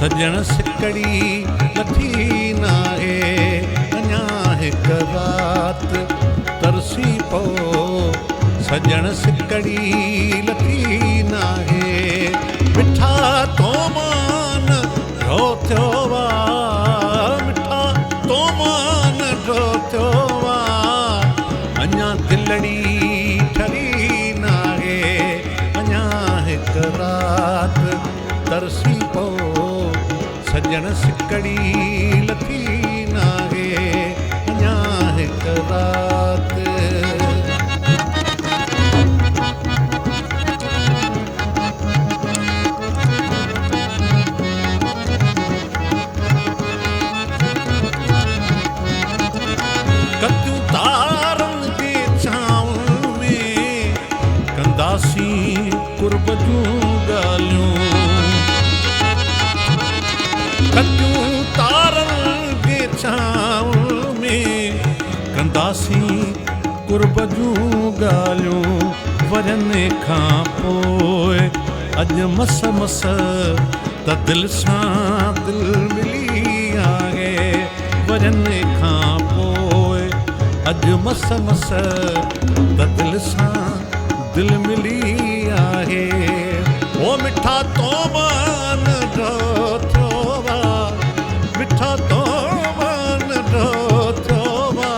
सजण सिकड़ी लथी नाहे अञा हिक रात तरसी पो सजण सिकड़ी लथी नाहे मिठा तो मान रो थियो वा मिठा तो मान रो थियो वा अञा दिलड़ी ठरी नाहे अञा हिक रात तरसी पो सजण सिकड़ी लथी नाहे अञा हिक रात कतियूं तारनि जे छांव में कंदासीं कुर्ब जूं ॻाल्हियूं कतियूं तारनि जे छांव में कंदासीं कुर्ब जूं ॻाल्हियूं वरने खां पोइ अॼु मस मस त दिलि सां दिलि मिली आहे वरने खां पोइ अॼु मस मस त दिलि सां दिलि मिली आहे ओ मिठा तो मान रो थियो वा मिठा तो मान रो थियो वा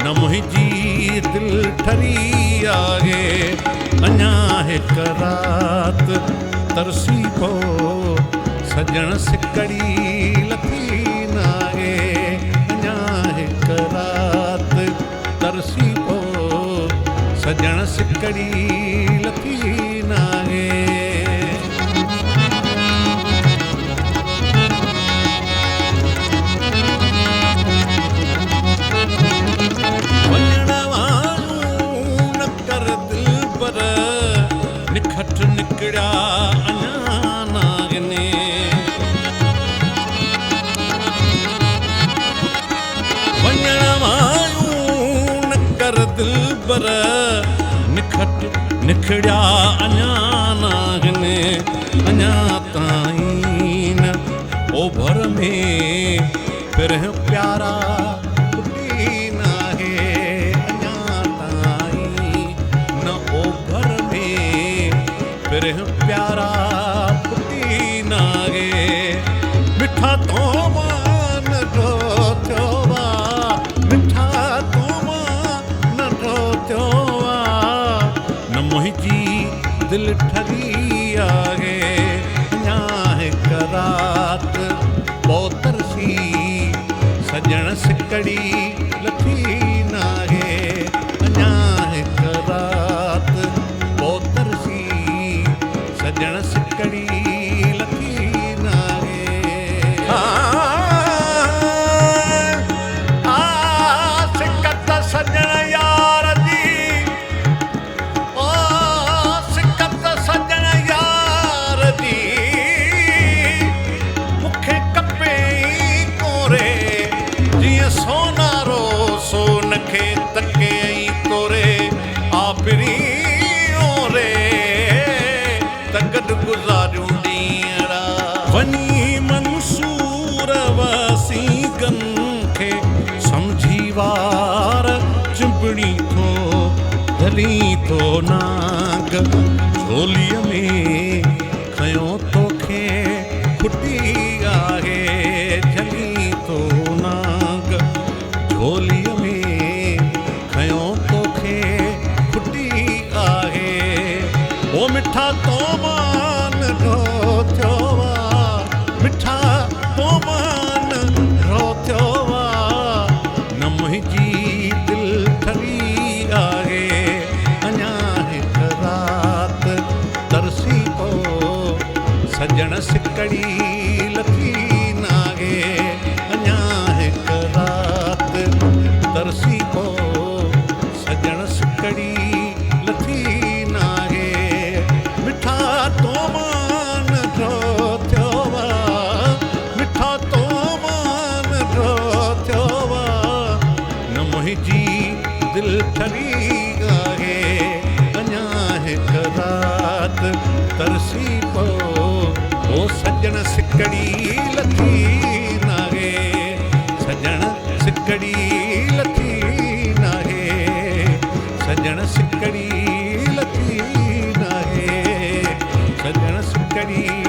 न मुंहिंजी दिलि ठरी आहे अञा हिक रात तरसी पो सजण सिकड़ी लथी नाहे अञा हिक रात तरसी पो सजण सिकड़ी लथी नाहे वञण वांगुरु न कर दिल पर निखट निकड़िया अञा नागने वञण वांगुरु न कर दिल पर निखट निखड़िया अञा नागने अञा ताईं न ओभर में फिर प्यारा पुटी नाहे अञा ताईं न ओभर में फिर प्यारा पुटी नाहे मिठा तो मान रो थियो वा मिठा तो मान रो थियो वा न मुंहिंजी दिलि ठरी आहे अञा हिक रात पो तरसी सजण सिकड़ी लथी नाहे अञा हिक रात पो तरसी सजण सिकड़ी लथी नाहे सिकत सजण यार जी ओ सिकत सजण यार जी मूंखे कपे कोरे जीअं सोनारो सोन खे तके कोरे आपिरी ओरे त गॾु गुज़ारियूं ॾींहं वञी मंसूर वासी गन खे सम्झी वार चिंबड़ी थो धली थो नाग झोलीअ में खयो तोखे खुटी आहे झली थो नाग झोलीअ में खयो तोखे खुटी आहे ओ मिठा तो मान रो थियो वा मिठा तो मान रो थियो वा न मुंहिंजी दिलि ठरी आहे अञा हिक रात तरसी पो सजण सिकड़ी लथी नाहे अञा हिक रात तरसी पो सजण सिकड़ी लथी नाहे मिठा तो मान रो थियो वा मिठा तो मान रो थियो वा न मुंहिंजी दिलि ठरी आहे अञा हिक रात तरसी पो ओ सजण सिक सिकड़ी लथी नाहे सजण सिकड़ी लथी नाहे सजण सिकड़ी लथी नाहे सजण सिकड़ी